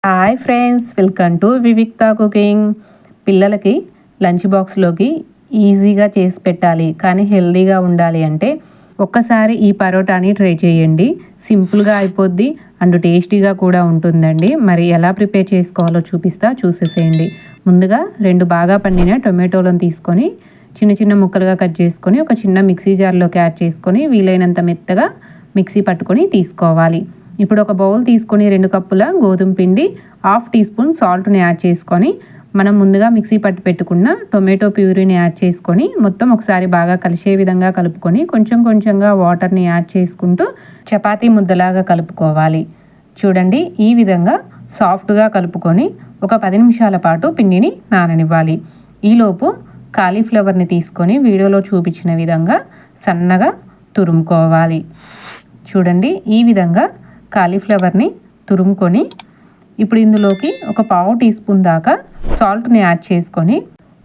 Hi friends, welcome to Vivikta cooking. పిల్లలకి lunch బాక్స్లోకి ఈజీగా చేసి పెట్టాలి కానీ హెల్తీగా ఉండాలి అంటే ఒక్కసారి ఈ పరోటాని ట్రై చేయండి. సింపుల్గా అయిపోద్ది అండ్ టేస్టీగా కూడా ఉంటుందండి. మరి ఎలా ప్రిపేర్ చేసుకోవాలో చూసేసేయండి. ముందుగా 2 బాగా పండిన టొమాటోలను తీసుకొని చిన్న చిన్న ముక్కలుగా కట్ చేసుకొని ఒక చిన్న మిక్సీ జార్లోకి యాడ్ చేసుకొని వీలైనంత మెత్తగా మిక్సీ పట్టుకొని తీసుకోవాలి. ఇప్పుడు ఒక బౌల్ తీసుకొని 2 కప్పుల గోధుమ పిండి, 1/2 టీ స్పూన్ సాల్ట్ని యాడ్ చేసుకొని మనం ముందుగా మిక్సీ పట్టి పెట్టుకున్న టొమాటో ప్యూరీని యాడ్ చేసుకొని మొత్తం ఒకసారి బాగా కలిసే విధంగా కలుపుకొని కొంచెం కొంచెంగా వాటర్ని యాడ్ చేసుకుంటూ చపాతీ ముద్దలాగా కలుపుకోవాలి. చూడండి, ఈ విధంగా సాఫ్ట్గా కలుపుకొని ఒక 10 నిమిషాల పాటు పిండిని నాననివ్వాలి. ఈలోపు కాలీఫ్లవర్ని తీసుకొని వీడియోలో చూపించిన విధంగా సన్నగా తురుముకోవాలి. చూడండి, ఈ విధంగా కాలీఫ్లవర్ని తురుముకొని ఇప్పుడు ఇందులోకి ఒక 1/2 టీ స్పూన్ దాకా సాల్ట్ని యాడ్ చేసుకొని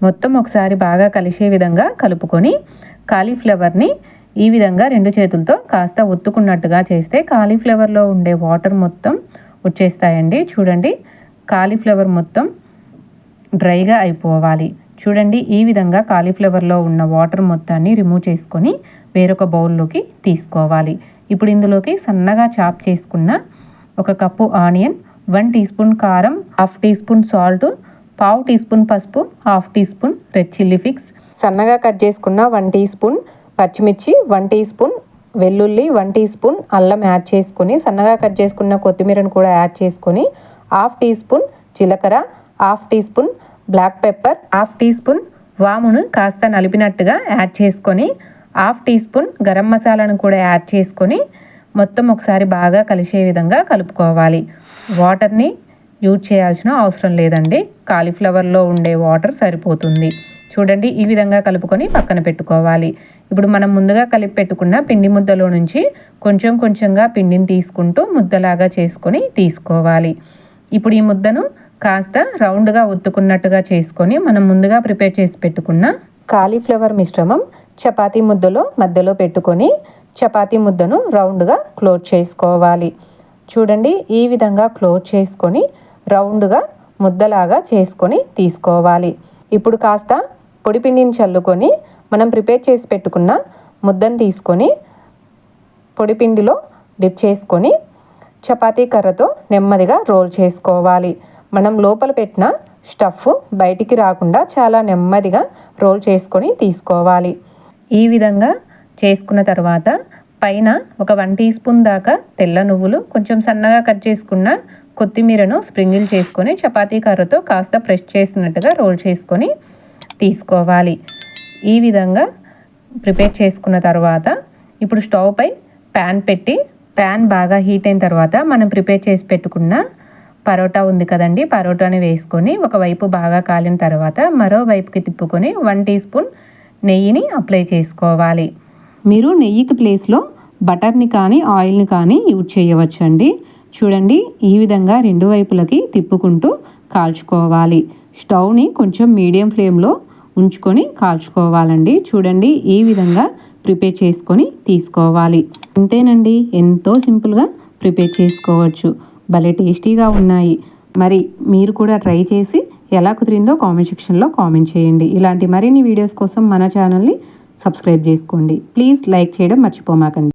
మొత్తం ఒకసారి బాగా కలిసే విధంగా కలుపుకొని కాలీఫ్లవర్ని ఈ విధంగా 2 చేతులతో కాస్త ఒత్తుకున్నట్టుగా చేస్తే కాలీఫ్లవర్లో ఉండే వాటర్ మొత్తం వచ్చేస్తాయండి. చూడండి, కాలీఫ్లవర్ మొత్తం డ్రైగా అయిపోవాలి. చూడండి, ఈ విధంగా కాలీఫ్లవర్లో ఉన్న వాటర్ మొత్తాన్ని రిమూవ్ చేసుకొని వేరొక బౌల్లోకి తీసుకోవాలి. ఇప్పుడు ఇందులోకి సన్నగా చాప్ చేసుకున్న 1 కప్పు ఆనియన్, 1 టీ స్పూన్ కారం, 1/2 teaspoon salt, 1/2 teaspoon పసుపు, 1/2 teaspoon red chilli flakes, సన్నగా కట్ చేసుకున్న 1 టీ స్పూన్ పచ్చిమిర్చి, 1 టీ స్పూన్ వెల్లుల్లి, 1 టీ స్పూన్ అల్లం యాడ్ చేసుకొని సన్నగా కట్ చేసుకున్న కొత్తిమీరను కూడా యాడ్ చేసుకొని 1/2 టీ స్పూన్ జీలకర్ర, 1/2 teaspoon black pepper, 1/2 teaspoon వామును కాస్త నలిపినట్టుగా యాడ్ చేసుకొని 1/2 టీ స్పూన్ గరం మసాలాను కూడా యాడ్ చేసుకొని మొత్తం ఒకసారి బాగా కలిసే విధంగా కలుపుకోవాలి. వాటర్ని యూజ్ చేయాల్సిన అవసరం లేదండి, కాలీఫ్లవర్లో ఉండే వాటర్ సరిపోతుంది. చూడండి, ఈ విధంగా కలుపుకొని పక్కన పెట్టుకోవాలి. ఇప్పుడు మనం ముందుగా కలిపి పెట్టుకున్న పిండి ముద్దలో నుంచి కొంచెం కొంచెంగా పిండిని తీసుకుంటూ ముద్దలాగా చేసుకొని తీసుకోవాలి. ఇప్పుడు ఈ ముద్దను కాస్త రౌండ్గా ఒత్తుకున్నట్టుగా చేసుకొని మనం ముందుగా ప్రిపేర్ చేసి పెట్టుకున్న కాలీఫ్లవర్ మిశ్రమం చపాతీ ముద్దలో మధ్యలో పెట్టుకొని చపాతీ ముద్దను రౌండ్గా క్లోజ్ చేసుకోవాలి. చూడండి, ఈ విధంగా క్లోజ్ చేసుకొని రౌండ్గా ముద్దలాగా చేసుకొని తీసుకోవాలి. ఇప్పుడు కాస్త పొడిపిండిని చల్లుకొని మనం ప్రిపేర్ చేసి పెట్టుకున్న ముద్దను తీసుకొని పొడిపిండిలో డిప్ చేసుకొని చపాతీ కర్రతో నెమ్మదిగా రోల్ చేసుకోవాలి. మనం లోపల పెట్టిన స్టఫ్ బయటికి రాకుండా చాలా నెమ్మదిగా రోల్ చేసుకొని తీసుకోవాలి. ఈ విధంగా చేసుకున్న తర్వాత పైన ఒక 1 టీ స్పూన్ దాకా తెల్ల నువ్వులు, కొంచెం సన్నగా కట్ చేసుకున్న కొత్తిమీరను స్ప్రింగిల్ చేసుకొని చపాతీ కర్రతో కాస్త ప్రెస్ చేసినట్టుగా రోల్ చేసుకొని తీసుకోవాలి. ఈ విధంగా ప్రిపేర్ చేసుకున్న తర్వాత ఇప్పుడు స్టవ్ పై ప్యాన్ పెట్టి ప్యాన్ బాగా హీట్ అయిన తర్వాత మనం ప్రిపేర్ చేసి పెట్టుకున్న పరోటా ఉంది కదండి, పరోటాని వేసుకొని ఒకవైపు బాగా కాలిన తర్వాత మరో వైపుకి తిప్పుకొని 1 టీ స్పూన్ నెయ్యిని అప్లై చేసుకోవాలి. మీరు నెయ్యికి ప్లేస్లో బటర్ని కానీ ఆయిల్ని కానీ యూజ్ చేయవచ్చండి. చూడండి, ఈ విధంగా 2 వైపులకి తిప్పుకుంటూ కాల్చుకోవాలి. స్టవ్ని కొంచెం మీడియం ఫ్లేమ్లో ఉంచుకొని కాల్చుకోవాలండి. చూడండి, ఈ విధంగా ప్రిపేర్ చేసుకొని తీసుకోవాలి. అంతేనండి, ఎంతో సింపుల్గా ప్రిపేర్ చేసుకోవచ్చు. భలే టేస్టీగా ఉన్నాయి. మరి మీరు కూడా ట్రై చేసి ఎలా కుదిరిందో కామెంట్ సెక్షన్లో కామెంట్ చేయండి. ఇలాంటి మరిన్ని వీడియోస్ కోసం మన ఛానల్ని సబ్స్క్రైబ్ చేసుకోండి. ప్లీజ్ లైక్ చేయడం మర్చిపోమాకండి.